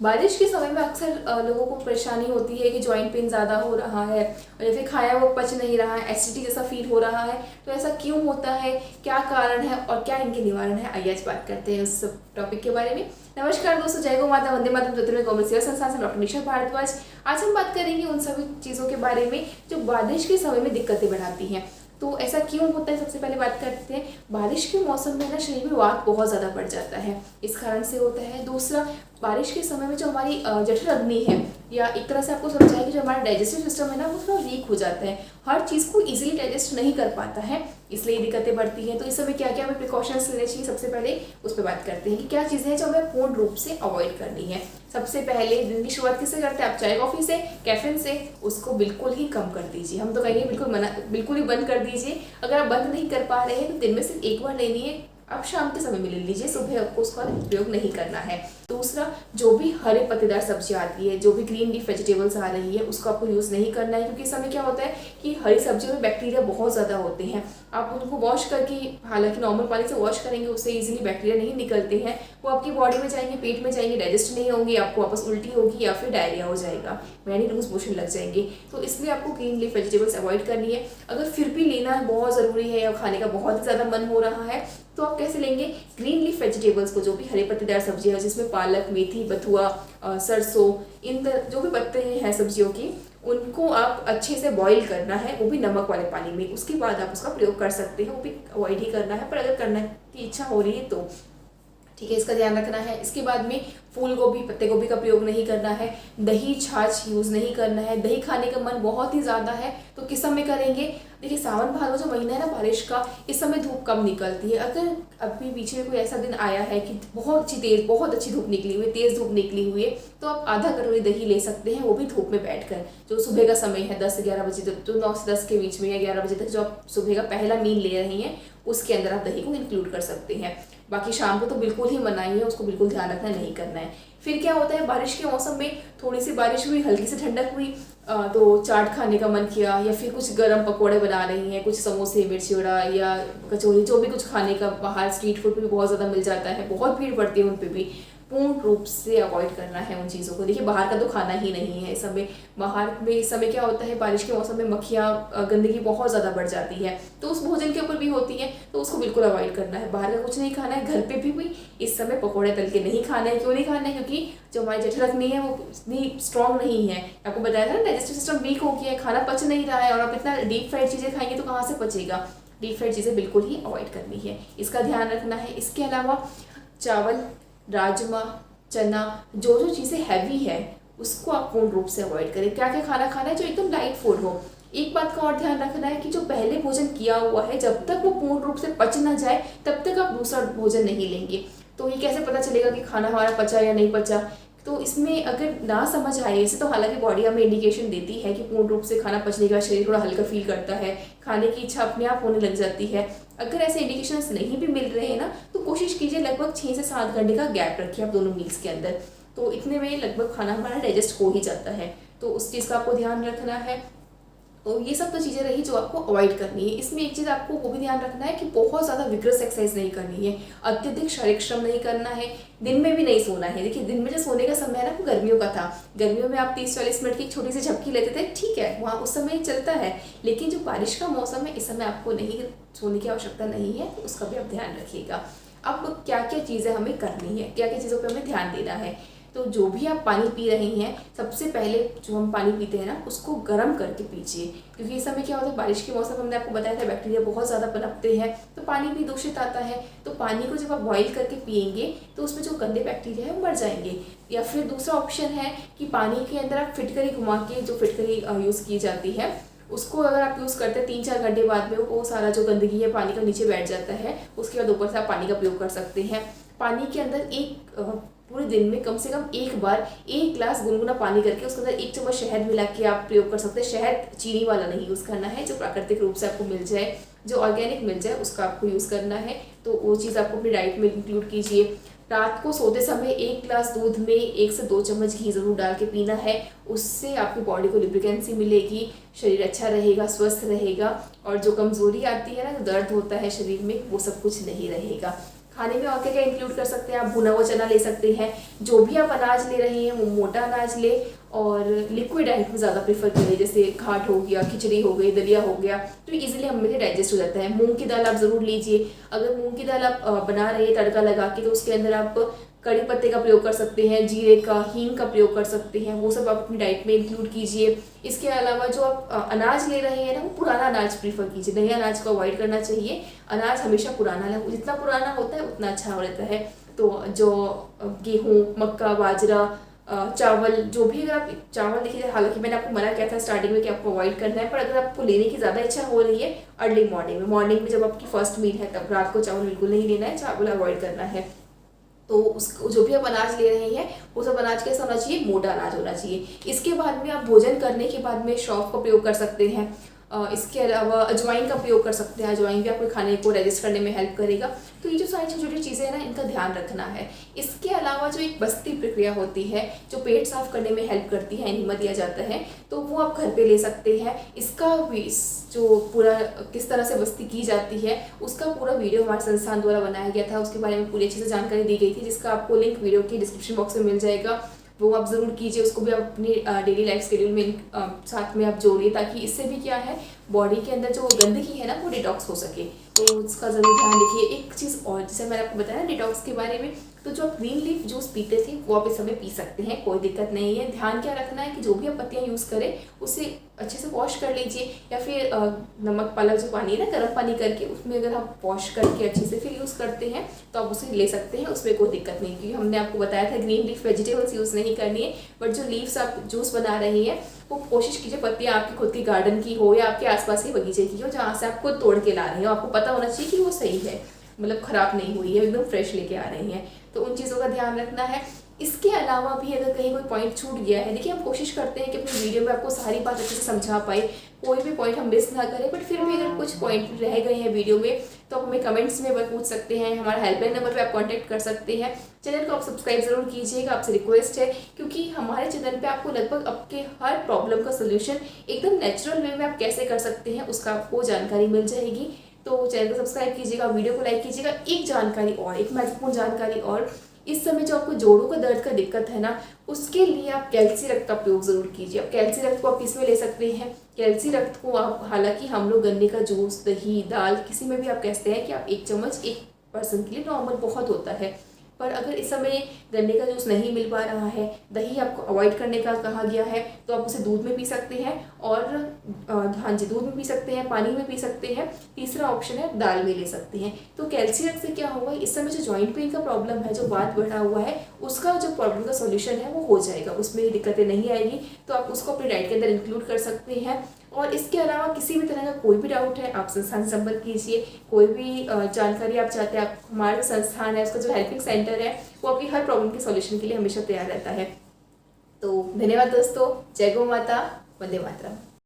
बारिश के समय में अक्सर लोगों को परेशानी होती है कि जॉइंट पेन ज़्यादा हो रहा है और या फिर खाया वो पच नहीं रहा है, एसिडिटी जैसा फील हो रहा है। तो ऐसा क्यों होता है, क्या कारण है और क्या इनके निवारण है, आइए आज बात करते हैं उस टॉपिक के बारे में। नमस्कार दोस्तों, जय गो माता, वंदे मातरम, ज्योतिर्मय गौमय सेवा संस्थान से डॉक्टर निशा भारद्वाज। आज हम बात करेंगे उन सभी चीज़ों के बारे में जो बारिश के समय में दिक्कतें बढ़ाती हैं। तो ऐसा क्यों होता है, सबसे पहले बात करते हैं। बारिश के मौसम में ना शरीर में वात बहुत ज़्यादा बढ़ जाता है, इस कारण से होता है। दूसरा, बारिश के समय में जो हमारी जठर अग्नि है, या एक तरह से आपको समझाया कि जो हमारा डाइजेस्टिव सिस्टम है ना, वो थोड़ा वीक हो जाता है, हर चीज़ को इजीली डाइजेस्ट नहीं कर पाता है, इसलिए दिक्कतें बढ़ती हैं। तो इस समय क्या क्या हमें प्रिकॉशंस लेने चाहिए, सबसे पहले उस पर बात करते हैं कि क्या चीज़ें हैं जो हमें पूर्ण रूप से अवॉइड करनी है। सबसे पहले दिन की शुरुआत किससे करते हैं आप? चाय कॉफ़ी से, कैफीन से। उसको बिल्कुल ही कम कर दीजिए, हम तो कहेंगे बिल्कुल ही बंद कर दीजिए। अगर आप बंद नहीं कर पा रहे हैं तो दिन में सिर्फ एक बार लेनी है, आप शाम के समय में ले लीजिए, सुबह आपको उसका प्रयोग नहीं करना है। दूसरा, जो भी हरे पत्तेदार सब्जियां आती है, जो भी ग्रीन लीफ वेजिटेबल्स आ रही है, उसको आपको यूज़ नहीं करना है, क्योंकि इस समय क्या होता है कि हरी सब्जियों में बैक्टीरिया बहुत ज़्यादा होते हैं। आप उनको वॉश करके, हालांकि नॉर्मल पानी से वॉश करेंगे उससे इजीली बैक्टीरिया नहीं निकलते हैं, वो आपकी बॉडी में जाएंगे, पेट में जाएंगे, डाइजेस्ट नहीं होंगे, आपको वापस उल्टी होगी या फिर डायरिया हो जाएगा, यानी लूज मोशन लग जाएंगे। तो इसलिए आपको ग्रीन लीफ वेजिटेबल्स अवॉइड करनी है। अगर फिर भी लेना बहुत ज़रूरी है या खाने का बहुत ही ज़्यादा मन हो रहा है, तो आप कैसे लेंगे? ग्रीन लीफ वेजिटेबल्स को, जो भी हरे पत्तेदार सब्जियां हैं, जिसमें पालक, मेथी, बथुआ, सरसों, जो भी पत्ते हैं सब्जियों की, उनको आप अच्छे से बॉईल करना है, वो भी नमक वाले पानी में। उसके बाद आप उसका प्रयोग कर सकते हैं, वो भी अवॉइड ही करना है, पर अगर करने की इच्छा हो रही है तो ठीक है, इसका ध्यान रखना है। इसके बाद में फूल गोभी, पत्ते गोभी का प्रयोग नहीं करना है। दही छाछ यूज़ नहीं करना है। दही खाने का मन बहुत ही ज़्यादा है तो किस समय करेंगे? देखिए, सावन भादो जो महीना है ना बारिश का, इस समय धूप कम निकलती है। अगर अभी बीच में कोई ऐसा दिन आया है कि बहुत अच्छी धूप निकली हुई है, तेज़ धूप निकली हुई है, तो आप आधा कटोरी दही ले सकते हैं, वो भी धूप में बैठकर। जो सुबह का समय है 10 से 11 बजे तक, जो 9 से 10 के बीच में या 11 बजे तक जो आप सुबह का पहला मील ले रही हैं, उसके अंदर आप दही को इंक्लूड कर सकते हैं। बाकी शाम को तो बिल्कुल ही मना ही है, उसको बिल्कुल ध्यान रखना, नहीं करना है। फिर क्या होता है, बारिश के मौसम में थोड़ी सी बारिश हुई, हल्की सी ठंडक हुई, तो चाट खाने का मन किया, या फिर कुछ गरम पकोड़े बना रही हैं, कुछ समोसे, मिर्ची वड़ा या कचौरी, जो भी कुछ खाने का बाहर स्ट्रीट फूड पे भी बहुत ज़्यादा मिल जाता है, बहुत भीड़ पड़ती है उन पे भी। पूर्ण रूप से अवॉइड करना है उन चीज़ों को। देखिए, बाहर का तो खाना ही नहीं है इस समय। बाहर में इस समय क्या होता है, बारिश के मौसम में मक्खियाँ, गंदगी बहुत ज़्यादा बढ़ जाती है, तो उस भोजन के ऊपर भी होती है, तो उसको बिल्कुल अवॉइड करना है। बाहर का कुछ नहीं खाना है। घर पे भी इस समय पकौड़े तल के नहीं खाना है। क्यों नहीं खाना है? क्योंकि जो हमारी जठर अग्नि है वो इतनी स्ट्रॉन्ग नहीं है। आपको बताया था ना, डाइजेस्टिव सिस्टम वीक हो गया है, खाना पच नहीं रहा है, और आप इतना डीप फ्राइड चीज़ें खाएंगे तो कहाँ से पचेगा? डीप फ्राइड चीज़ें बिल्कुल ही अवॉइड करनी है, इसका ध्यान रखना है। इसके अलावा चावल, राजमा, चना, जो चीज़ें हैवी है उसको आप पूर्ण रूप से अवॉइड करें। क्या क्या खाना खाना है? जो एकदम लाइट फूड हो। एक बात का और ध्यान रखना है कि जो पहले भोजन किया हुआ है, जब तक वो पूर्ण रूप से पच ना जाए तब तक आप दूसरा भोजन नहीं लेंगे। तो ये कैसे पता चलेगा कि खाना हमारा पचा या नहीं पचा? तो इसमें अगर ना समझ आए इसे, तो हालांकि बॉडी हमें इंडिकेशन देती है कि पूर्ण रूप से खाना पचने के बाद शरीर थोड़ा हल्का फील करता है, खाने की इच्छा अपने आप होने लग जाती है। अगर ऐसे इंडिकेशंस नहीं भी मिल रहे हैं ना, तो कोशिश कीजिए लगभग 6 से 7 घंटे का गैप रखिए आप दोनों मील्स के अंदर, तो इतने में लगभग खाना हमारा डाइजेस्ट हो ही जाता है। तो उस चीज़ का आपको ध्यान रखना है। तो ये सब तो चीज़ें रही जो आपको अवॉइड करनी है। इसमें एक चीज़ आपको वो भी ध्यान रखना है कि बहुत ज़्यादा विग्रस एक्सरसाइज नहीं करनी है, अत्यधिक शारीरिक श्रम नहीं करना है, दिन में भी नहीं सोना है। देखिए, दिन में जो सोने का समय है ना, वो गर्मियों का था। गर्मियों में आप 30-40 मिनट की एक छोटी सी झपकी लेते थे, ठीक है, वहाँ उस समय चलता है। लेकिन जो बारिश का मौसम है, इस समय आपको नहीं सोने की आवश्यकता नहीं है, तो उसका भी आप ध्यान रखिएगा। अब क्या क्या चीज़ें हमें करनी है, क्या क्या चीज़ों पर हमें ध्यान देना है? तो जो भी आप पानी पी रही हैं, सबसे पहले जो हम पानी पीते हैं ना, उसको गर्म करके पीजिए, क्योंकि इस समय क्या होता है, बारिश के मौसम में हमने आपको बताया था बैक्टीरिया बहुत ज़्यादा पनपते हैं, तो पानी भी दूषित आता है। तो पानी को जब आप बॉईल करके पिएंगे तो उसमें जो गंदे बैक्टीरिया है वो मर जाएंगे। या फिर दूसरा ऑप्शन है कि पानी के अंदर आप फिटकरी घुमा के, जो फिटकरी यूज़ की जाती है, उसको अगर आप यूज़ करते हैं 3-4 घंटे बाद में, वो सारा जो गंदगी है पानी का नीचे बैठ जाता है। उसके बाद ऊपर से आप पानी का प्रयोग कर सकते हैं। पानी के अंदर पूरे दिन में कम से कम एक बार 1 ग्लास गुनगुना पानी करके उसके अंदर 1 चम्मच शहद मिला के आप प्रयोग कर सकते हैं। शहद चीनी वाला नहीं यूज़ करना है, जो प्राकृतिक रूप से आपको मिल जाए, जो ऑर्गेनिक मिल जाए, उसका आपको यूज़ करना है। तो वो चीज़ आपको अपनी डाइट में इंक्लूड कीजिए। रात को सोते समय 1 ग्लास दूध में 1 से 2 चम्मच घी ज़रूर डाल के पीना है। उससे आपकी बॉडी को लुब्रिकेंसी मिलेगी, शरीर अच्छा रहेगा, स्वस्थ रहेगा, और जो कमज़ोरी आती है ना, जो दर्द होता है शरीर में, वो सब कुछ नहीं रहेगा। खाने में और क्या क्या इंक्लूड कर सकते हैं आप, भुना हुआ चना ले सकते हैं। जो भी आप अनाज ले रहे हैं वो मोटा अनाज ले और लिक्विड आइटम ज़्यादा प्रेफर करें, जैसे घाट हो गया, खिचड़ी हो गई, दलिया हो गया, तो इजीली हम में डाइजेस्ट हो जाता है। मूंग की दाल आप ज़रूर लीजिए। अगर मूंग की दाल आप बना रहे हैं तड़का लगा के, तो उसके अंदर आप कड़ी पत्ते का प्रयोग कर सकते हैं, जीरे का, हींग का प्रयोग कर सकते हैं, वो सब आप अपनी डाइट में इंक्लूड कीजिए। इसके अलावा जो आप अनाज ले रहे हैं ना, वो पुराना अनाज प्रीफर कीजिए, नए अनाज को अवॉइड करना चाहिए। अनाज हमेशा पुराना, जितना पुराना होता है उतना अच्छा रहता है। तो जो गेहूँ, मक्का, बाजरा, चावल, जो भी, अगर आप चावल देखिए, हालांकि मैंने आपको मना किया था स्टार्टिंग में कि आपको अवॉइड करना है, पर अगर आपको लेने की ज़्यादा इच्छा हो रही है अर्ली मॉर्निंग में जब आपकी फर्स्ट मील है, तब रात को चावल बिल्कुल नहीं लेना है, चावल अवॉइड करना है। तो उसको जो भी आप अनाज ले रहे हैं वो सब अनाज कैसा होना चाहिए, मोटा अनाज होना चाहिए। इसके बाद में आप भोजन करने के बाद में सौंफ का प्रयोग कर सकते हैं। इसके अलावा अजवाइन का प्रयोग कर सकते हैं, अजवाइन भी आपके खाने को डाइजेस्ट करने में हेल्प करेगा। तो ये जो सारी छोटी छोटी चीज़ें हैं ना, इनका ध्यान रखना है। इसके अलावा जो एक बस्ती प्रक्रिया होती है जो पेट साफ करने में हेल्प करती है, एनिमा दिया जाता है, तो वो आप घर पे ले सकते हैं। इसका भी जो पूरा किस तरह से बस्ती की जाती है उसका पूरा वीडियो हमारे संस्थान द्वारा बनाया गया था, उसके बारे में पूरी अच्छे से जानकारी दी गई थी, जिसका आपको लिंक वीडियो के डिस्क्रिप्शन बॉक्स में मिल जाएगा। वो आप ज़रूर कीजिए, उसको भी आप अपनी डेली लाइफ शेड्यूल में साथ में आप जोड़िए, ताकि इससे भी क्या है, बॉडी के अंदर जो गंदगी है ना वो डिटॉक्स हो सके। तो उसका ज़रूर ध्यान रखिए। एक चीज़ और, जैसे मैंने आपको बताया डिटॉक्स के बारे में, तो जो आप ग्रीन लीफ जूस पीते थे वो आप इस समय पी सकते हैं, कोई दिक्कत नहीं है। ध्यान क्या रखना है कि जो भी आप पत्तियाँ यूज़ करें उसे अच्छे से वॉश कर लीजिए, या फिर नमक वाला जो पानी है ना, गर्म पानी करके उसमें अगर आप वॉश करके अच्छे से फिर यूज़ करते हैं तो आप उसे ले सकते हैं, उसमें कोई दिक्कत नहीं। क्योंकि हमने आपको बताया था ग्रीन लीफ वेजिटेबल्स यूज़ नहीं करनी है, बट जो लीव्स आप जूस बना रही हैं वो कोशिश कीजिए पत्तियाँ आपकी खुद की गार्डन की हो या आपके आसपास ही बगीचे की हो, जहाँ से आप खुद तोड़ के ला रहे हो। आपको पता होना चाहिए कि वो सही है, मतलब ख़राब नहीं हुई है, एकदम फ्रेश लेके आ रही हैं। तो उन चीज़ों का ध्यान रखना है। इसके अलावा भी अगर कहीं कोई पॉइंट छूट गया है, देखिए हम कोशिश करते हैं कि अपनी वीडियो में आपको सारी बात अच्छे से समझा पाए, कोई भी पॉइंट हम मिस ना करें, बट फिर भी अगर कुछ पॉइंट रह गए हैं वीडियो में तो आप हमें कमेंट्स में पूछ सकते हैं, हमारा हेल्पलाइन नंबर पे आप कांटेक्ट कर सकते हैं। चैनल को आप सब्सक्राइब जरूर कीजिएगा, आपसे रिक्वेस्ट है, क्योंकि हमारे चैनल पे आपको लगभग आपके हर प्रॉब्लम का सोल्यूशन एकदम नेचुरल वे में आप कैसे कर सकते हैं उसका आपको जानकारी मिल जाएगी। तो चैनल को सब्सक्राइब कीजिएगा, वीडियो को लाइक कीजिएगा। एक जानकारी और, एक महत्वपूर्ण जानकारी और, इस समय जो आपको जोड़ों का दर्द का दिक्कत है ना, उसके लिए आप कैल्सी रक्त का प्रयोग जरूर कीजिए। आप कैल्सी रक्त को आप किस में ले सकते हैं, कैल्सी रक्त को आप, हालांकि हम लोग गन्ने का जूस, दही, दाल, किसी में भी आप कहते हैं कि आप 1 चम्मच एक पर्सन के लिए नॉर्मल बहुत होता है। पर अगर इस समय गन्ने का जूस नहीं मिल पा रहा है, दही आपको अवॉइड करने का कहा गया है, तो आप उसे दूध में पी सकते हैं, और हाँ जी, दूध में पी सकते हैं, पानी में पी सकते हैं। तीसरा ऑप्शन है दाल में ले सकते हैं। तो कैल्शियम से क्या होगा, इस समय जो जॉइंट पेन का प्रॉब्लम है, जो वात बढ़ा हुआ है, उसका जो प्रॉब्लम का सॉल्यूशन है वो हो जाएगा, उसमें दिक्कतें नहीं आएगी। तो आप उसको अपनी डाइट के अंदर इंक्लूड कर सकते हैं। और इसके अलावा किसी भी तरह का कोई भी डाउट है आप संस्थान से संपर्क कीजिए। कोई भी जानकारी आप चाहते हैं, आप, हमारा संस्थान है उसका जो हेल्पिंग सेंटर है वो आपकी हर प्रॉब्लम के सॉल्यूशन के लिए हमेशा तैयार रहता है। तो धन्यवाद दोस्तों, जय गौ माता, वंदे मातरम।